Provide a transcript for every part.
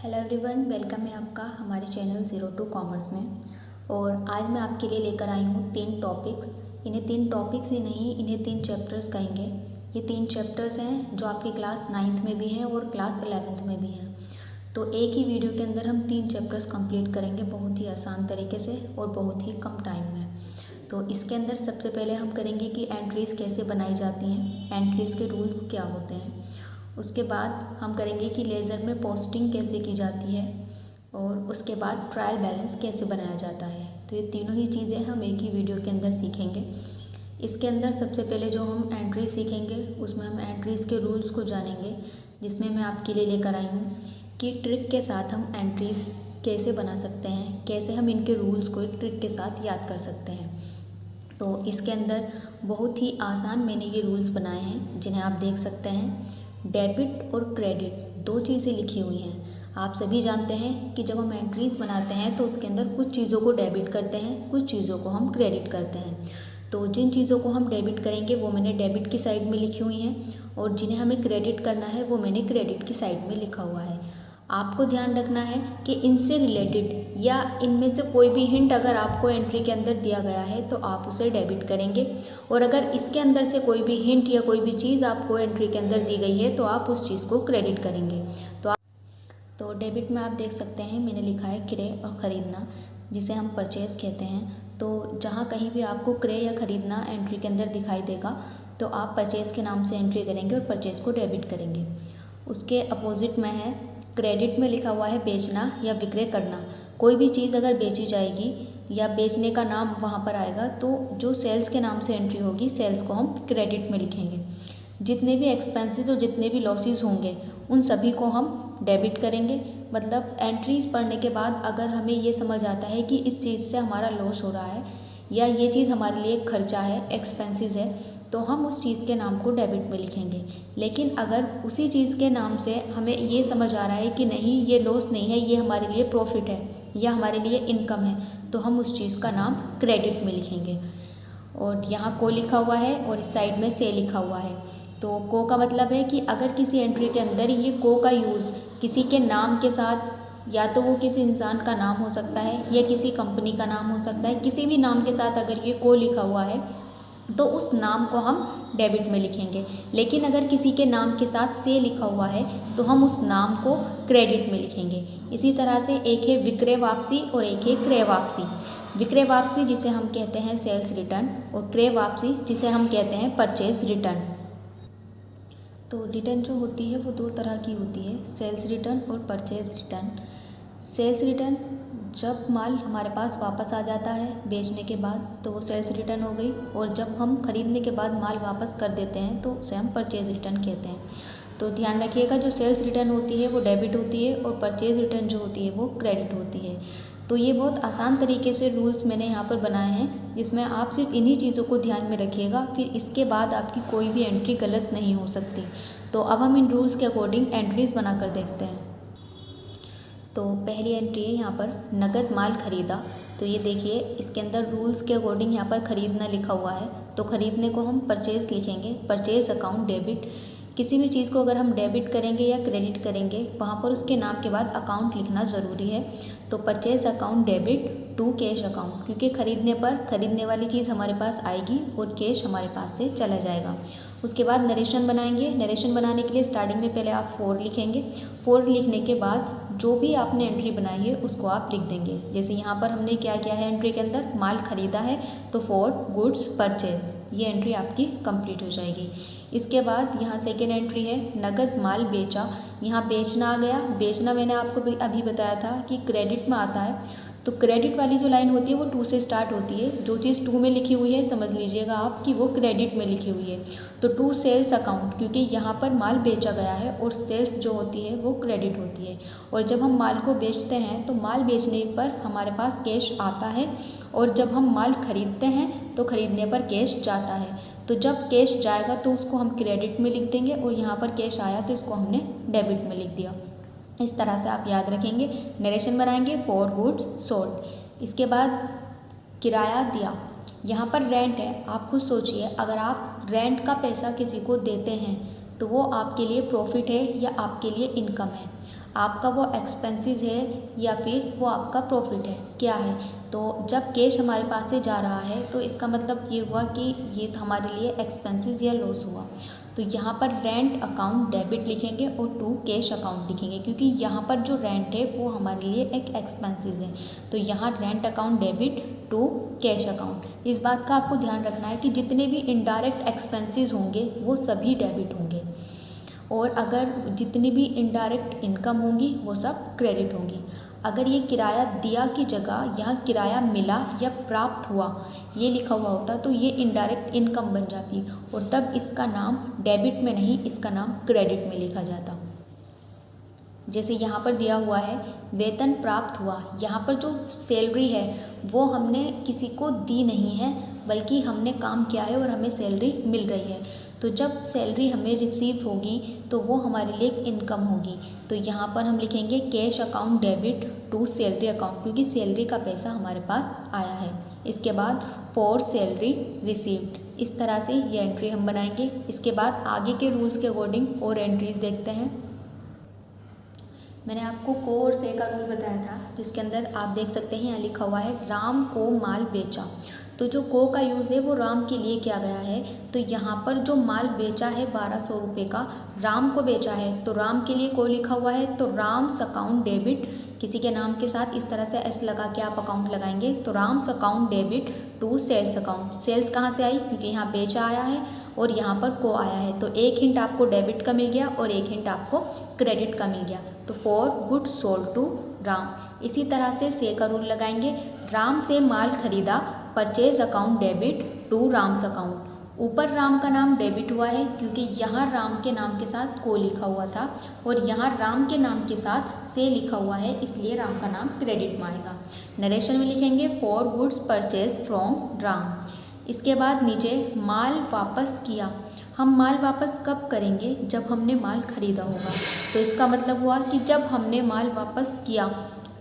Hello everyone, welcome है आपका हमारे चैनल ज़ीरो टू कॉमर्स में। और आज मैं आपके लिए लेकर आई हूँ 3 टॉपिक्स। इन्हें 3 टॉपिक्स ही नहीं, इन्हें 3 चैप्टर्स कहेंगे। ये 3 चैप्टर्स हैं जो आपकी क्लास 9th में भी हैं और क्लास 11th में भी हैं। तो एक ही वीडियो के अंदर हम 3 चैप्टर्स कंप्लीट करेंगे बहुत ही आसान तरीके से और बहुत ही कम टाइम में। तो इसके अंदर सबसे पहले हम करेंगे कि एंट्रीज़ कैसे बनाई जाती हैं, एंट्रीज़ के रूल्स क्या होते हैं। उसके बाद हम करेंगे कि लेज़र में पोस्टिंग कैसे की जाती है और उसके बाद ट्रायल बैलेंस कैसे बनाया जाता है। तो ये तीनों ही चीज़ें हम एक ही वीडियो के अंदर सीखेंगे। इसके अंदर सबसे पहले जो हम एंट्री सीखेंगे उसमें हम एंट्रीज़ के रूल्स को जानेंगे, जिसमें मैं आपके लिए लेकर आई हूँ कि ट्रिक के साथ हम एंट्रीज़ कैसे बना सकते हैं, कैसे हम इनके रूल्स को एक ट्रिक के साथ याद कर सकते हैं। तो इसके अंदर बहुत ही आसान मैंने ये रूल्स बनाए हैं जिन्हें आप देख सकते हैं। डेबिट और क्रेडिट 2 चीज़ें लिखी हुई हैं। आप सभी जानते हैं कि जब हम एंट्रीज़ बनाते हैं तो उसके अंदर कुछ चीज़ों को डेबिट करते हैं, कुछ चीज़ों को हम क्रेडिट करते हैं। तो जिन चीज़ों को हम डेबिट करेंगे वो मैंने डेबिट की साइड में लिखी हुई हैं और जिन्हें हमें क्रेडिट करना है वो मैंने क्रेडिट की साइड में लिखा हुआ है। आपको ध्यान रखना है कि इनसे रिलेटेड या इनमें से कोई भी हिंट अगर आपको एंट्री के अंदर दिया गया है तो आप उसे डेबिट करेंगे, और अगर इसके अंदर से कोई भी हिंट या कोई भी चीज़ आपको एंट्री के अंदर दी गई है तो आप उस चीज़ को क्रेडिट करेंगे। तो डेबिट में आप देख सकते हैं मैंने लिखा है क्रय और ख़रीदना, जिसे हम परचेज़ कहते हैं। तो जहाँ कहीं भी आपको क्रय या ख़रीदना एंट्री के अंदर दिखाई देगा तो आप परचेज़ के नाम से एंट्री करेंगे और परचेज़ को डेबिट करेंगे। उसके अपोजिट में है क्रेडिट में लिखा हुआ है बेचना या विक्रय करना। कोई भी चीज़ अगर बेची जाएगी या बेचने का नाम वहाँ पर आएगा तो जो सेल्स के नाम से एंट्री होगी, सेल्स को हम क्रेडिट में लिखेंगे। जितने भी एक्सपेंसेस और जितने भी लॉसेस होंगे उन सभी को हम डेबिट करेंगे। मतलब एंट्रीज पढ़ने के बाद अगर हमें ये समझ आता है कि इस चीज़ से हमारा लॉस हो रहा है या ये चीज़ हमारे लिए खर्चा है, एक्सपेंसेस है, तो हम उस चीज़ के नाम को डेबिट में लिखेंगे। लेकिन अगर उसी चीज़ के नाम से हमें ये समझ आ रहा है कि नहीं ये लॉस नहीं है, ये हमारे लिए प्रॉफिट है या हमारे लिए इनकम है, तो हम उस चीज़ का नाम क्रेडिट में लिखेंगे। और यहाँ को लिखा हुआ है और इस साइड में से लिखा हुआ है। तो को का मतलब है कि अगर किसी एंट्री के अंदर ये को का यूज़ किसी के नाम के साथ, या तो वो किसी इंसान का नाम हो सकता है या किसी कंपनी का नाम हो सकता है, किसी भी नाम के साथ अगर ये को लिखा हुआ है तो उस नाम को हम डेबिट में लिखेंगे। लेकिन अगर किसी के नाम के साथ से लिखा हुआ है तो हम उस नाम को क्रेडिट में लिखेंगे। इसी तरह से एक है विक्रय वापसी और एक है क्रय वापसी। विक्रय वापसी जिसे हम कहते हैं सेल्स रिटर्न और क्रय वापसी जिसे हम कहते हैं परचेज रिटर्न। तो रिटर्न जो होती है वो 2 तरह की होती है, सेल्स रिटर्न और परचेज रिटर्न। सेल्स रिटर्न जब माल हमारे पास वापस आ जाता है बेचने के बाद तो वो सेल्स रिटर्न हो गई, और जब हम खरीदने के बाद माल वापस कर देते हैं तो उसे हम परचेज रिटर्न कहते हैं। तो ध्यान रखिएगा, जो सेल्स रिटर्न होती है वो डेबिट होती है और परचेज रिटर्न जो होती है वो क्रेडिट होती है। तो ये बहुत आसान तरीके से रूल्स मैंने यहाँ पर बनाए हैं, जिसमें आप सिर्फ इन्हीं चीज़ों को ध्यान में रखिएगा, फिर इसके बाद आपकी कोई भी एंट्री गलत नहीं हो सकती। तो अब हम इन रूल्स के अकॉर्डिंग एंट्रीज़ बना कर देखते हैं। तो पहली एंट्री है यहाँ पर नगद माल खरीदा। तो ये देखिए इसके अंदर रूल्स के अकॉर्डिंग यहाँ पर ख़रीदना लिखा हुआ है, तो ख़रीदने को हम परचेज़ लिखेंगे, परचेज़ अकाउंट डेबिट। किसी भी चीज़ को अगर हम डेबिट करेंगे या क्रेडिट करेंगे वहाँ पर उसके नाम के बाद अकाउंट लिखना ज़रूरी है। तो purchase account debit to cash account, क्योंकि ख़रीदने पर ख़रीदने वाली चीज़ हमारे पास आएगी और कैश हमारे पास से चला जाएगा। उसके बाद नरेशन बनाएंगे। नरेशन बनाने के लिए स्टार्टिंग में पहले आप 4 लिखेंगे। 4 लिखने के बाद जो भी आपने एंट्री बनाई है उसको आप लिख देंगे। जैसे यहाँ पर हमने क्या किया है, एंट्री के अंदर माल खरीदा है तो 4 गुड्स परचेज, ये एंट्री आपकी कंप्लीट हो जाएगी। इसके बाद यहाँ सेकेंड एंट्री है नगद माल बेचा। यहाँ बेचना आ गया। बेचना मैंने आपको अभी बताया था कि क्रेडिट में आता है, तो क्रेडिट वाली जो लाइन होती है वो 2 से स्टार्ट होती है। जो चीज़ 2 में लिखी हुई है समझ लीजिएगा आप कि वो क्रेडिट में लिखी हुई है। तो 2 सेल्स अकाउंट, क्योंकि यहाँ पर माल बेचा गया है और सेल्स जो होती है वो क्रेडिट होती है। और जब हम माल को बेचते हैं तो माल बेचने पर हमारे पास कैश आता है, और जब हम माल खरीदते हैं तो खरीदने पर कैश जाता है। तो जब कैश जाएगा तो उसको हम क्रेडिट में लिख देंगे, और यहाँ पर कैश आया तो इसको हमने डेबिट में लिख दिया। इस तरह से आप याद रखेंगे। नरेशन बनाएंगे 4 गुड्स सोल्ड। इसके बाद किराया दिया। यहाँ पर रेंट है। आप खुद सोचिए, अगर आप रेंट का पैसा किसी को देते हैं तो वो आपके लिए प्रॉफिट है या आपके लिए इनकम है, आपका वो एक्सपेंसेस है या फिर वो आपका प्रॉफिट है, क्या है। तो जब कैश हमारे पास से जा रहा है तो इसका मतलब ये हुआ कि ये हमारे लिए एक्सपेंसेस या लॉस हुआ। तो यहाँ पर रेंट अकाउंट डेबिट लिखेंगे और टू कैश अकाउंट लिखेंगे, क्योंकि यहाँ पर जो रेंट है वो हमारे लिए एक एक्सपेंसेस है। तो यहाँ rent account debit to cash account. इस बात का आपको ध्यान रखना है कि जितने भी इनडायरेक्ट एक्सपेंसेस होंगे वो सभी डेबिट होंगे, और अगर जितनी भी इनडायरेक्ट इनकम होंगी वो सब क्रेडिट होंगी। अगर ये किराया दिया की जगह यहाँ किराया मिला या प्राप्त हुआ ये लिखा हुआ होता तो ये इनडायरेक्ट इनकम बन जाती, और तब इसका नाम डेबिट में नहीं, इसका नाम क्रेडिट में लिखा जाता। जैसे यहाँ पर दिया हुआ है वेतन प्राप्त हुआ, यहाँ पर जो सैलरी है वो हमने किसी को दी नहीं है, बल्कि हमने काम किया है और हमें सैलरी मिल रही है। तो जब सैलरी हमें रिसीव होगी तो वो हमारे लिए इनकम होगी। तो यहाँ पर हम लिखेंगे cash account debit to salary account, क्योंकि सैलरी का पैसा हमारे पास आया है। इसके बाद फॉर सैलरी रिसीव्ड, इस तरह से ये एंट्री हम बनाएंगे। इसके बाद आगे के रूल्स के अकॉर्डिंग और एंट्रीज देखते हैं। मैंने आपको को और से का रूल बताया था, जिसके अंदर आप देख सकते हैं यहाँ लिखा हुआ है राम को माल बेचा। तो जो को का यूज़ है वो राम के लिए किया गया है। तो यहाँ पर जो माल बेचा है 1200 रुपये का, राम को बेचा है तो राम के लिए को लिखा हुआ है। तो राम्स अकाउंट डेबिट, किसी के नाम के साथ इस तरह से एस लगा के आप अकाउंट लगाएंगे। तो Ram's account debit to sales account. Sales कहाँ से आई, क्योंकि यहाँ बेचा आया है और यहाँ पर को आया है। तो एक हिंट आपको डेबिट का मिल गया और एक हिंट आपको क्रेडिट का मिल गया। तो for goods sold to Ram. इसी तरह से का रूल लगाएंगे, राम से माल खरीदा, purchase account debit to Ram's account. ऊपर राम का नाम डेबिट हुआ है क्योंकि यहाँ राम के नाम के साथ को लिखा हुआ था, और यहाँ राम के नाम के साथ से लिखा हुआ है, इसलिए राम का नाम क्रेडिट में आएगा। नरेशन में लिखेंगे for goods purchase from Ram. इसके बाद नीचे माल वापस किया। हम माल वापस कब करेंगे, जब हमने माल खरीदा होगा। तो इसका मतलब हुआ कि जब हमने माल वापस किया,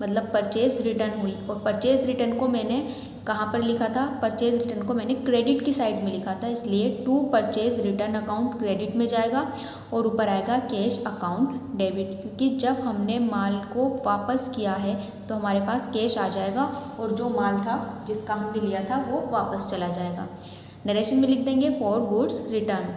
मतलब परचेज रिटर्न हुई। और परचेज रिटर्न को मैंने कहाँ पर लिखा था, परचेज रिटर्न को मैंने क्रेडिट की साइड में लिखा था, इसलिए to purchase return account credit में जाएगा और ऊपर आएगा कैश अकाउंट डेबिट, क्योंकि जब हमने माल को वापस किया है तो हमारे पास कैश आ जाएगा और जो माल था जिसका हमने लिया था वो वापस चला जाएगा। नरेशन में लिख देंगे फॉर गुड्स रिटर्न।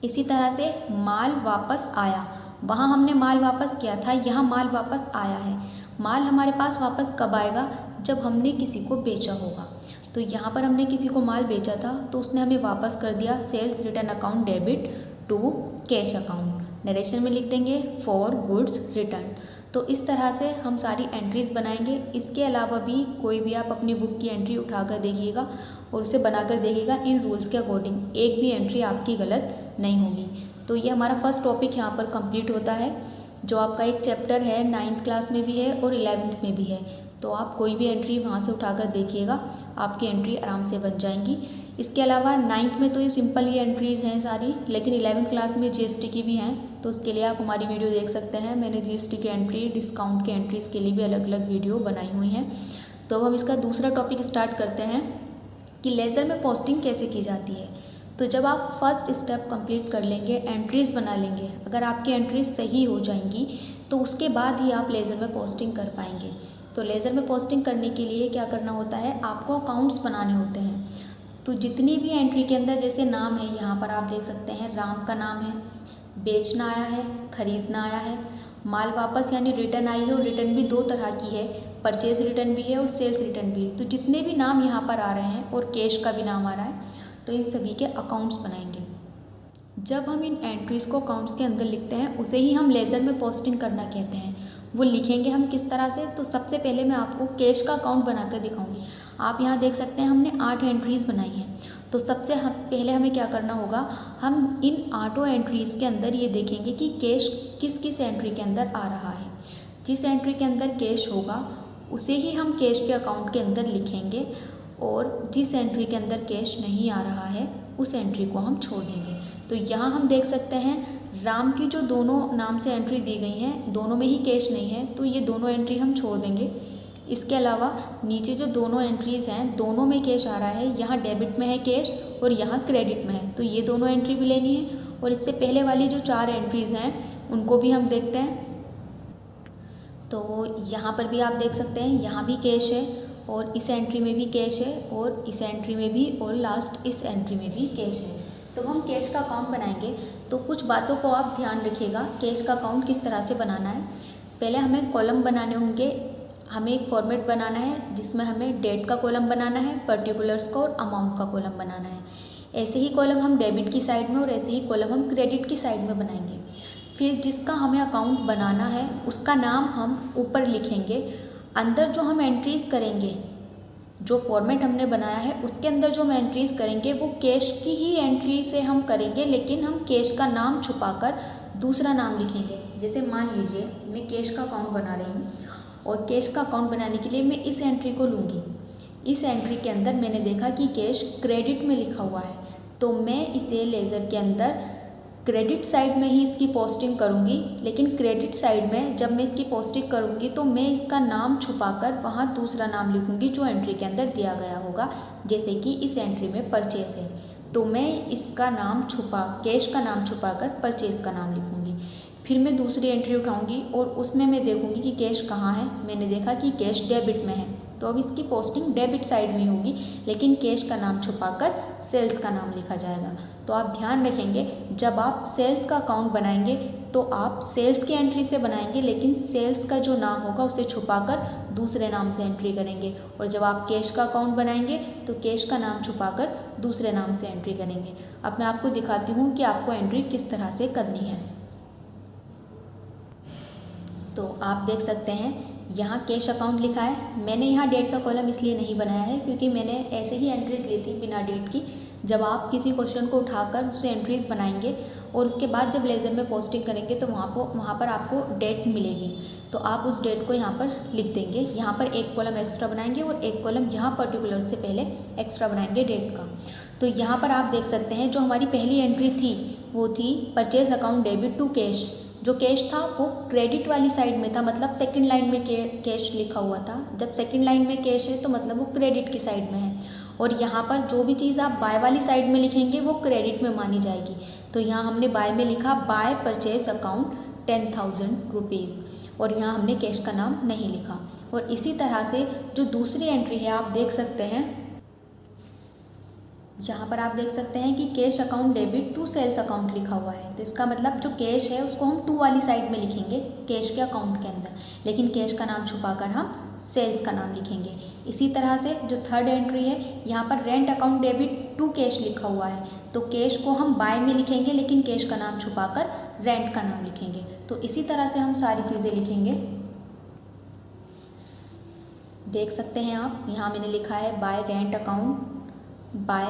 इसी तरह से माल वापस आया, वहाँ हमने माल वापस किया था, यहाँ माल वापस आया है। माल हमारे पास वापस कब आएगा, जब हमने किसी को बेचा होगा। तो यहाँ पर हमने किसी को माल बेचा था तो उसने हमें वापस कर दिया, sales return account debit to cash account. Narration में लिख देंगे फॉर गुड्स रिटर्न। तो इस तरह से हम सारी एंट्रीज बनाएंगे। इसके अलावा भी कोई भी आप अपनी बुक की एंट्री उठाकर देखिएगा और उसे बनाकर देखिएगा इन रूल्स के अकॉर्डिंग, एक भी एंट्री आपकी गलत नहीं होगी। तो ये हमारा फर्स्ट टॉपिक यहाँ पर कंप्लीट होता है, जो आपका एक चैप्टर है 9th क्लास में भी है और 11th में भी है। तो आप कोई भी एंट्री वहाँ से उठाकर देखिएगा, आपकी एंट्री आराम से बन जाएंगी। इसके अलावा 9th में तो ये सिंपल ही एंट्रीज़ हैं सारी, लेकिन 11th क्लास में जीएसटी की भी हैं, तो उसके लिए आप हमारी वीडियो देख सकते हैं। मैंने जीएसटी की एंट्री, डिस्काउंट के एंट्रीज़ के लिए भी अलग अलग वीडियो बनाई हुई हैं। तो अब हम इसका दूसरा टॉपिक स्टार्ट करते हैं कि लेज़र में पोस्टिंग कैसे की जाती है। तो जब आप फर्स्ट स्टेप कंप्लीट कर लेंगे, एंट्रीज़ बना लेंगे, अगर आपकी एंट्रीज सही हो जाएंगी तो उसके बाद ही आप लेज़र में पोस्टिंग कर पाएंगे। तो लेज़र में पोस्टिंग करने के लिए क्या करना होता है, आपको अकाउंट्स बनाने होते हैं। तो जितनी भी एंट्री के अंदर जैसे नाम है, यहाँ पर आप देख सकते हैं राम का नाम है, बेचना आया है, खरीदना आया है, माल वापस यानी रिटर्न आई है, और रिटर्न भी दो तरह की है, परचेज रिटर्न भी है और सेल्स रिटर्न भी है। तो जितने भी नाम यहाँ पर आ रहे हैं और कैश का भी नाम आ रहा है, तो इन सभी के अकाउंट्स बनाएंगे। जब हम इन एंट्रीज़ को अकाउंट्स के अंदर लिखते हैं उसे ही हम लेज़र में पोस्टिंग करना कहते हैं। वो लिखेंगे हम किस तरह से, तो सबसे पहले मैं आपको कैश का अकाउंट बनाकर दिखाऊंगी। आप यहाँ देख सकते हैं हमने 8 एंट्रीज़ बनाई हैं। तो सबसे पहले हमें क्या करना होगा, हम इन 8 एंट्रीज़ के अंदर ये देखेंगे कि कैश किस किस एंट्री के अंदर आ रहा है। जिस एंट्री के अंदर कैश होगा उसे ही हम कैश के अकाउंट के अंदर लिखेंगे, और जिस एंट्री के अंदर कैश नहीं आ रहा है उस एंट्री को हम छोड़ देंगे। तो यहाँ हम देख सकते हैं राम की जो दोनों नाम से एंट्री दी गई हैं, दोनों में ही कैश नहीं है, तो ये दोनों एंट्री हम छोड़ देंगे। इसके अलावा नीचे जो दोनों एंट्रीज़ हैं दोनों में कैश आ रहा है, यहाँ डेबिट में है कैश और यहाँ क्रेडिट में है, तो ये दोनों एंट्री भी लेनी है। और इससे पहले वाली जो 4 एंट्रीज़ हैं उनको भी हम देखते हैं। तो यहाँ पर भी आप देख सकते हैं, यहाँ भी कैश है और इस एंट्री में भी कैश है और इस एंट्री में भी और लास्ट इस एंट्री में भी कैश है। तो हम कैश का अकाउंट बनाएंगे तो कुछ बातों को आप ध्यान रखिएगा, कैश का अकाउंट किस तरह से बनाना है। पहले हमें कॉलम बनाने होंगे, हमें एक फॉर्मेट बनाना है जिसमें हमें डेट का कॉलम बनाना है, पर्टिकुलर्स का और अमाउंट का कॉलम बनाना है। ऐसे ही कॉलम हम डेबिट की साइड में और ऐसे ही कॉलम हम क्रेडिट की साइड में बनाएंगे। फिर जिसका हमें अकाउंट बनाना है उसका नाम हम ऊपर लिखेंगे। अंदर जो हम एंट्रीज़ करेंगे, जो फॉर्मेट हमने बनाया है उसके अंदर जो हम एंट्रीज़ करेंगे वो कैश की ही एंट्री से हम करेंगे, लेकिन हम कैश का नाम छुपाकर दूसरा नाम लिखेंगे। जैसे मान लीजिए मैं कैश का अकाउंट बना रही हूँ और कैश का अकाउंट बनाने के लिए मैं इस एंट्री को लूँगी। इस एंट्री के अंदर मैंने देखा कि कैश क्रेडिट में लिखा हुआ है, तो मैं इसे लेज़र के अंदर क्रेडिट साइड में ही इसकी पोस्टिंग करूँगी। लेकिन क्रेडिट साइड में जब मैं इसकी पोस्टिंग करूँगी तो मैं इसका नाम छुपाकर वहाँ दूसरा नाम लिखूँगी जो एंट्री के अंदर दिया गया होगा। जैसे कि इस एंट्री में परचेज़ है तो मैं इसका नाम कैश का नाम छुपाकर परचेज़ का नाम लिखूँगी। फिर मैं दूसरी एंट्री उठाऊँगी और उसमें मैं देखूँगी कि कैश कहाँ है। मैंने देखा कि कैश डेबिट में है, तो अब इसकी पोस्टिंग डेबिट साइड में होगी, लेकिन कैश का नाम छुपाकर सेल्स का नाम लिखा जाएगा। तो आप ध्यान रखेंगे, जब आप सेल्स का अकाउंट बनाएंगे तो आप सेल्स की एंट्री से बनाएंगे, लेकिन सेल्स का जो नाम होगा उसे छुपाकर दूसरे नाम से एंट्री करेंगे। और जब आप कैश का अकाउंट बनाएंगे तो कैश का नाम छुपाकर दूसरे नाम से एंट्री करेंगे। अब मैं आपको दिखाती हूँ कि आपको एंट्री किस तरह से करनी है। तो आप देख सकते हैं यहाँ कैश अकाउंट लिखा है। मैंने यहाँ डेट का कॉलम इसलिए नहीं बनाया है क्योंकि मैंने ऐसे ही एंट्रीज़ ली थी बिना डेट की। जब आप किसी क्वेश्चन को उठाकर उससे एंट्रीज़ बनाएंगे और उसके बाद जब लेज़र में पोस्टिंग करेंगे तो वहाँ पर आपको डेट मिलेगी, तो आप उस डेट को यहाँ पर लिख देंगे। यहाँ पर एक कॉलम एक्स्ट्रा बनाएंगे और एक कॉलम यहाँ पर्टिकुलर से पहले एक्स्ट्रा बनाएंगे डेट का। तो यहाँ पर आप देख सकते हैं जो हमारी पहली एंट्री थी वो थी purchase account debit to cash. जो कैश था वो क्रेडिट वाली साइड में था, मतलब सेकंड लाइन में कैश लिखा हुआ था। जब सेकंड लाइन में कैश है तो मतलब वो क्रेडिट की साइड में है। और यहाँ पर जो भी चीज़ आप बाय वाली साइड में लिखेंगे वो क्रेडिट में मानी जाएगी। तो यहाँ हमने बाय में लिखा बाय परचेज अकाउंट 10,000 रुपीज़, और यहाँ हमने कैश का नाम नहीं लिखा। और इसी तरह से जो दूसरी एंट्री है आप देख सकते हैं, यहाँ पर आप देख सकते हैं कि cash account debit to sales account लिखा हुआ है। तो इसका मतलब जो कैश है उसको हम टू वाली साइड में लिखेंगे कैश के अकाउंट के अंदर, लेकिन कैश का नाम छुपाकर हम सेल्स का नाम लिखेंगे। इसी तरह से जो थर्ड एंट्री है, यहाँ पर rent account debit to cash लिखा हुआ है, तो कैश को हम बाय में लिखेंगे लेकिन कैश का नाम छुपाकर रेंट का नाम लिखेंगे। तो इसी तरह से हम सारी चीज़ें लिखेंगे। देख सकते हैं आप, यहाँ मैंने लिखा है by rent account, by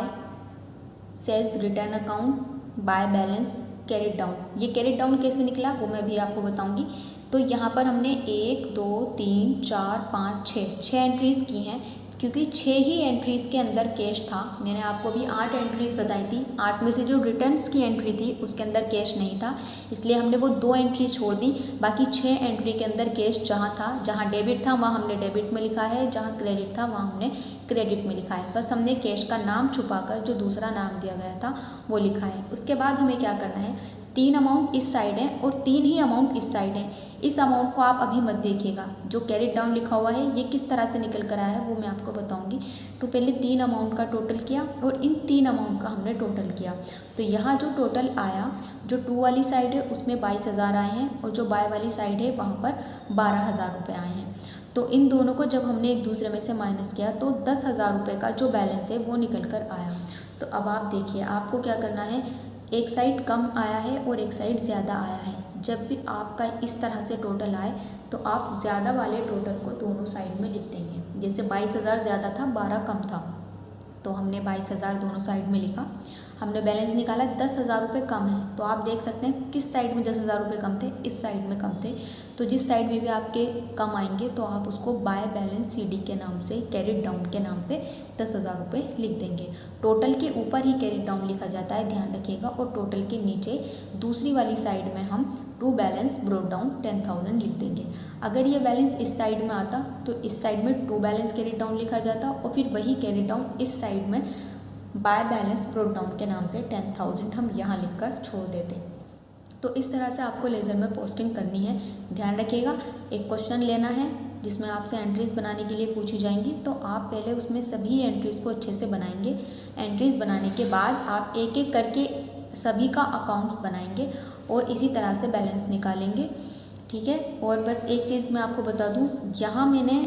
sales return account, by balance carried down. ये कैरिड डाउन कैसे निकला वो मैं भी आपको बताऊंगी। तो यहाँ पर हमने 1 2 3 4 5 6 एंट्रीज़ की हैं, क्योंकि 6 ही एंट्रीज़ के अंदर कैश था। मैंने आपको अभी 8 एंट्रीज़ बताई थी, 8 में से जो रिटर्न्स की एंट्री थी उसके अंदर कैश नहीं था, इसलिए हमने वो 2 एंट्रीज छोड़ दी। बाकी 6 एंट्री के अंदर कैश जहाँ था, जहाँ डेबिट था वहाँ हमने डेबिट में लिखा है, जहाँ क्रेडिट था वहाँ हमने क्रेडिट में लिखा है। बस हमने कैश का नाम छुपाकर जो दूसरा नाम दिया गया था वो लिखा है। उसके बाद हमें क्या करना है, 3 अमाउंट इस साइड है और 3 ही अमाउंट इस साइड है। इस अमाउंट को आप अभी मत देखिएगा, जो कैरिड डाउन लिखा हुआ है ये किस तरह से निकल कर आया है वो मैं आपको बताऊंगी। तो पहले 3 अमाउंट का टोटल किया और इन 3 अमाउंट का हमने टोटल किया। तो यहाँ जो टोटल आया, जो टू वाली साइड है उसमें 22,000 आए हैं और जो बाय वाली साइड है वहाँ पर 12,000 रुपये आए हैं। तो इन दोनों को जब हमने एक दूसरे में से माइनस किया तो 10,000 रुपये का जो बैलेंस है वो निकल कर आया। तो अब आप देखिए, आपको क्या करना है, एक साइड कम आया है और एक साइड ज़्यादा आया है। जब भी आपका इस तरह से टोटल आए तो आप ज़्यादा वाले टोटल को दोनों साइड में लिख देंगे। जैसे 22,000 ज़्यादा था, 12 कम था, तो हमने 22,000 दोनों साइड में लिखा। हमने बैलेंस निकाला, 10,000 रुपये कम है, तो आप देख सकते हैं किस साइड में 10,000 रुपये कम थे, इस साइड में कम थे। तो जिस साइड में भी आपके कम आएंगे तो आप उसको बाय बैलेंस CD के नाम से, कैरिड डाउन के नाम से 10,000 रुपये लिख देंगे। टोटल के ऊपर ही कैरिड डाउन लिखा जाता है, ध्यान रखिएगा, और टोटल के नीचे दूसरी वाली साइड में हम टू बैलेंस ब्रोट डाउन 10,000 लिख देंगे। अगर ये बैलेंस इस साइड में आता तो इस साइड में टू बैलेंस कैरिड डाउन लिखा जाता और फिर वही कैरिड डाउन इस साइड में बाय बैलेंस ब्रोट डाउन के नाम से 10,000 हम यहाँ लिखकर छोड़ देते। तो इस तरह से आपको लेज़र में पोस्टिंग करनी है। ध्यान रखिएगा, एक क्वेश्चन लेना है जिसमें आपसे एंट्रीज़ बनाने के लिए पूछी जाएंगी, तो आप पहले उसमें सभी एंट्रीज़ को अच्छे से बनाएंगे। एंट्रीज़ बनाने के बाद आप एक एक करके सभी का अकाउंट्स बनाएंगे और इसी तरह से बैलेंस निकालेंगे, ठीक है। और बस एक चीज़ मैं आपको बता दूं, यहाँ मैंने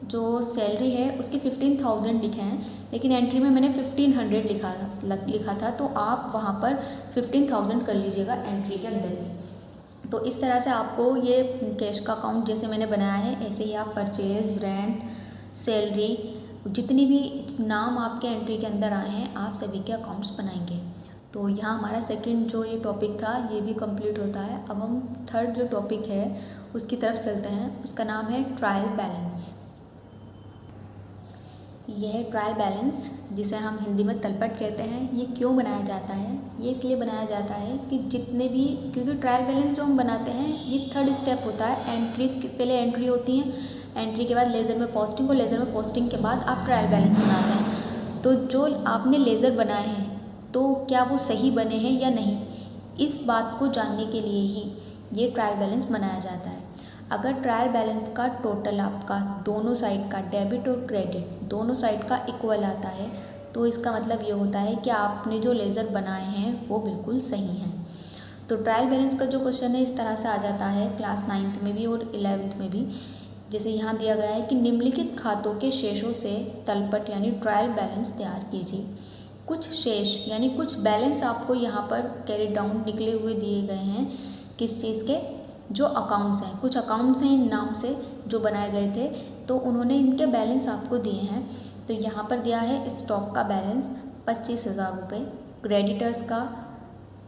जो सैलरी है उसके 15,000 लिखे हैं, लेकिन एंट्री में मैंने 1,500 लिखा था, तो आप वहाँ पर 15,000 कर लीजिएगा एंट्री के अंदर में। तो इस तरह से आपको ये कैश का अकाउंट जैसे मैंने बनाया है, ऐसे ही आप परचेज़, रेंट, सैलरी, जितनी भी नाम आपके एंट्री के अंदर आए हैं आप सभी के अकाउंट्स बनाएंगे। तो यहाँ हमारा सेकंड जो ये टॉपिक था ये भी कंप्लीट होता है। अब हम थर्ड जो टॉपिक है उसकी तरफ चलते हैं, उसका नाम है ट्रायल बैलेंस। यह है ट्रायल बैलेंस, जिसे हम हिंदी में तलपट कहते हैं। ये क्यों बनाया जाता है? ये इसलिए बनाया जाता है कि जितने भी, क्योंकि ट्रायल बैलेंस जो हम बनाते हैं ये थर्ड स्टेप होता है। एंट्रीज के पहले एंट्री होती है, एंट्री के बाद लेज़र में पोस्टिंग, और लेज़र में पोस्टिंग के बाद आप ट्रायल बैलेंस बनाते हैं। तो जो आपने लेज़र बनाए हैं तो क्या वो सही बने हैं या नहीं, इस बात को जानने के लिए ही ये ट्रायल बैलेंस बनाया जाता है। अगर ट्रायल बैलेंस का टोटल आपका दोनों साइड का, डेबिट और क्रेडिट दोनों साइड का इक्वल आता है, तो इसका मतलब ये होता है कि आपने जो लेज़र बनाए हैं वो बिल्कुल सही हैं। तो ट्रायल बैलेंस का जो क्वेश्चन है इस तरह से आ जाता है क्लास 9th में भी और 11th में भी। जैसे यहाँ दिया गया है कि निम्नलिखित खातों के शेषों से तलपट यानी ट्रायल बैलेंस तैयार कीजिए। कुछ शेष यानी कुछ बैलेंस आपको यहाँ पर कैरी डाउन निकले हुए दिए गए हैं, किस चीज़ के? जो अकाउंट्स हैं, कुछ अकाउंट्स हैं इन नाम से जो बनाए गए थे, तो उन्होंने इनके बैलेंस आपको दिए हैं। तो यहाँ पर दिया है स्टॉक का बैलेंस 25,000 रुपये, क्रेडिटर्स का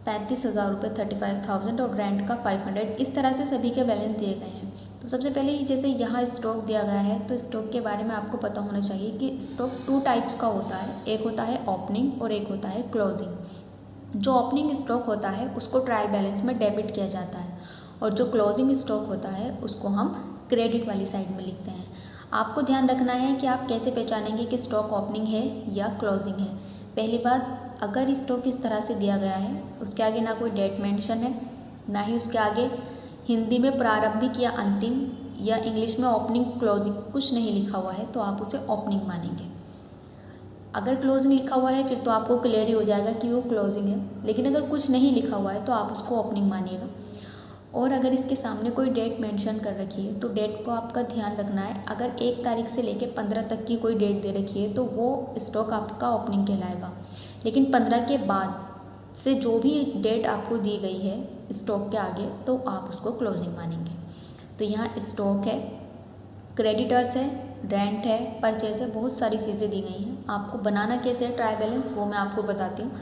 35,000 रुपये 35,000 और रेंट का 500। इस तरह से सभी के बैलेंस दिए गए हैं। तो सबसे पहले ही जैसे यहाँ स्टॉक दिया गया है, तो स्टॉक के बारे में आपको पता होना चाहिए कि स्टॉक 2 टाइप्स का होता है, एक होता है ओपनिंग और एक होता है क्लोजिंग। जो ओपनिंग स्टॉक होता है उसको ट्रायल बैलेंस में डेबिट किया जाता है, और जो क्लोजिंग स्टॉक होता है उसको हम क्रेडिट वाली साइड में लिखते हैं। आपको ध्यान रखना है कि आप कैसे पहचानेंगे कि स्टॉक ओपनिंग है या क्लोजिंग है। पहली बात, अगर स्टॉक इस तरह से दिया गया है, उसके आगे ना कोई डेट मेंशन है, ना ही उसके आगे हिंदी में प्रारंभिक या अंतिम या इंग्लिश में ओपनिंग क्लोजिंग कुछ नहीं लिखा हुआ है, तो आप उसे ओपनिंग मानेंगे। अगर क्लोजिंग लिखा हुआ है फिर तो आपको क्लियर ही हो जाएगा कि वो क्लोजिंग है, लेकिन अगर कुछ नहीं लिखा हुआ है तो आप उसको ओपनिंग मानिएगा। और अगर इसके सामने कोई डेट मेंशन कर रखी है तो डेट को आपका ध्यान रखना है। अगर 1 तारीख से लेकर 15 तक की कोई डेट दे रखी है तो वो स्टॉक आपका ओपनिंग कहलाएगा, लेकिन 15 के बाद से जो भी डेट आपको दी गई है स्टॉक के आगे तो आप उसको क्लोजिंग मानेंगे। तो यहाँ स्टॉक है, क्रेडिटर्स है, रेंट है, परचेज है, बहुत सारी चीज़ें दी गई हैं। आपको बनाना कैसे है ट्रायल बैलेंस वो मैं आपको बताती हूँ।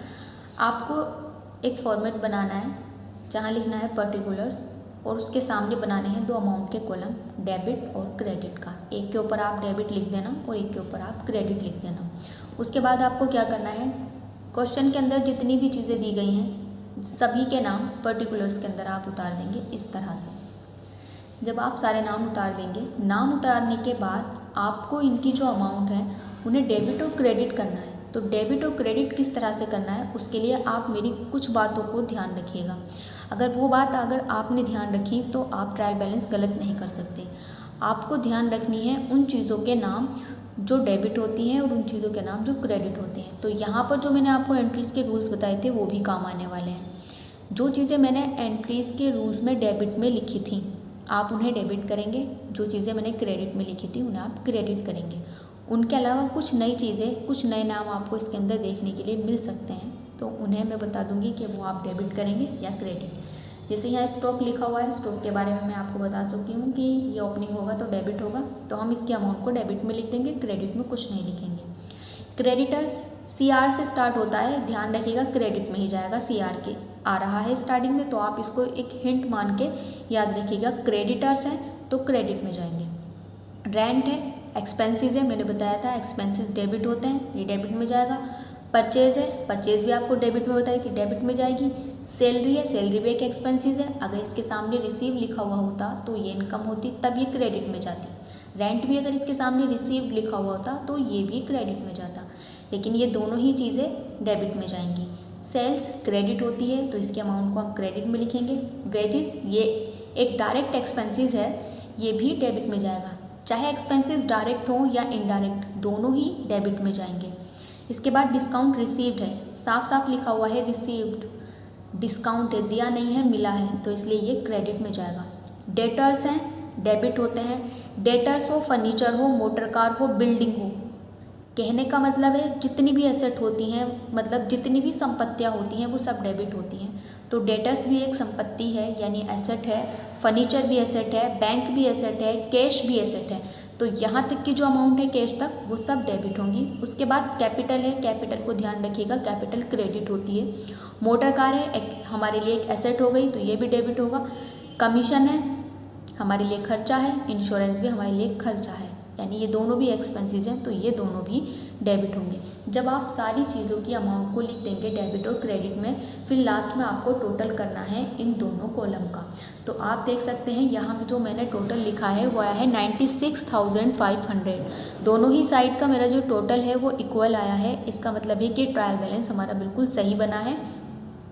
आपको एक फॉर्मेट बनाना है जहाँ लिखना है पर्टिकुलर्स, और उसके सामने बनाने हैं 2 अमाउंट के कॉलम, डेबिट और क्रेडिट का। एक के ऊपर आप डेबिट लिख देना और एक के ऊपर आप क्रेडिट लिख देना। उसके बाद आपको क्या करना है, क्वेश्चन के अंदर जितनी भी चीज़ें दी गई हैं सभी के नाम पर्टिकुलर्स के अंदर आप उतार देंगे इस तरह से। जब आप सारे नाम उतार देंगे, नाम उतारने के बाद आपको इनकी जो अमाउंट है उन्हें डेबिट और क्रेडिट करना है। तो डेबिट और क्रेडिट किस तरह से करना है उसके लिए आप मेरी कुछ बातों को ध्यान रखिएगा। अगर आपने ध्यान रखी तो आप ट्रायल बैलेंस गलत नहीं कर सकते। आपको ध्यान रखनी है उन चीज़ों के नाम जो डेबिट होती हैं और उन चीज़ों के नाम जो क्रेडिट होते हैं। तो यहाँ पर जो मैंने आपको एंट्रीज़ के रूल्स बताए थे वो भी काम आने वाले हैं। जो चीज़ें मैंने एंट्रीज़ के रूल्स में डेबिट में लिखी थी आप उन्हें डेबिट करेंगे, जो चीज़ें मैंने क्रेडिट में लिखी थी उन्हें आप क्रेडिट करेंगे। उनके अलावा कुछ नई चीज़ें, कुछ नए नाम आपको इसके अंदर देखने के लिए मिल सकते हैं, तो उन्हें मैं बता दूंगी कि वो आप डेबिट करेंगे या क्रेडिट। जैसे यहाँ स्टॉक लिखा हुआ है, स्टॉक के बारे में मैं आपको बता चुकी हूँ कि ये ओपनिंग होगा तो डेबिट होगा, तो हम इसके अमाउंट को डेबिट में लिख देंगे, क्रेडिट में कुछ नहीं लिखेंगे। क्रेडिटर्स CR से स्टार्ट होता है, ध्यान रखिएगा क्रेडिट में ही जाएगा। CR के आ रहा है स्टार्टिंग में तो आप इसको एक हिंट मान के याद रखिएगा। क्रेडिटर्स हैं तो क्रेडिट में जाएंगे। रेंट है, एक्सपेंसेस है, मैंने बताया था एक्सपेंसेस डेबिट होते हैं, ये डेबिट में जाएगा। परचेज है, परचेज भी आपको डेबिट में बताई थी, डेबिट में जाएगी। सैलरी है, सैलरी भी एक एक्सपेंसेस है, अगर इसके सामने रिसीव लिखा हुआ होता तो ये इनकम होती तब ये क्रेडिट में जाती। रेंट भी अगर इसके सामने रिसीव्ड लिखा हुआ होता तो ये भी क्रेडिट में जाता, लेकिन ये दोनों ही चीज़ें डेबिट में जाएंगी। सेल्स क्रेडिट होती है तो इसके अमाउंट को हम क्रेडिट में लिखेंगे। वेजेस ये एक डायरेक्ट एक्सपेंसेस है, ये भी डेबिट में जाएगा, चाहे एक्सपेंसेस डायरेक्ट हो या इनडायरेक्ट, दोनों ही डेबिट में जाएंगे। इसके बाद डिस्काउंट रिसीव्ड है, साफ साफ लिखा हुआ है रिसीव्ड, डिस्काउंट है, दिया नहीं है मिला है, तो इसलिए ये क्रेडिट में जाएगा। डेटर्स हैं, डेबिट होते हैं। डेटर्स हो फर्नीचर हो, मोटर कार हो, बिल्डिंग हो, कहने का मतलब है जितनी भी एसेट होती हैं, मतलब जितनी भी संपत्तियां होती हैं वो सब डेबिट होती हैं। तो डेटर्स भी एक संपत्ति है यानी एसेट है, फर्नीचर भी एसेट है, बैंक भी एसेट है, कैश भी एसेट है। तो यहाँ तक की जो अमाउंट है कैश तक वो सब डेबिट होंगी। उसके बाद कैपिटल है, कैपिटल को ध्यान रखिएगा, कैपिटल क्रेडिट होती है। मोटर कार है हमारे लिए एक एसेट हो गई तो ये भी डेबिट होगा। कमीशन है हमारे लिए खर्चा है, इंश्योरेंस भी हमारे लिए खर्चा है, यानी ये दोनों भी एक्सपेंसेस हैं तो ये दोनों भी डेबिट होंगे। जब आप सारी चीज़ों की अमाउंट को लिख देंगे डेबिट और क्रेडिट में, फिर लास्ट में आपको टोटल करना है इन दोनों कॉलम का। तो आप देख सकते हैं यहाँ पे जो मैंने टोटल लिखा है वो आया है 96,500। दोनों ही साइड का मेरा जो टोटल है वो इक्वल आया है। इसका मतलब है कि ट्रायल बैलेंस हमारा बिल्कुल सही बना है।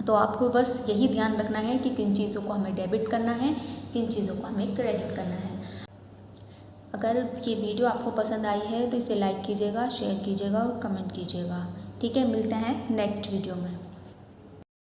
तो आपको बस यही ध्यान रखना है कि किन चीज़ों को हमें डेबिट करना है, किन चीज़ों को हमें क्रेडिट करना है। अगर ये वीडियो आपको पसंद आई है तो इसे लाइक कीजिएगा, शेयर कीजिएगा और कमेंट कीजिएगा। ठीक है, मिलते हैं नेक्स्ट वीडियो में।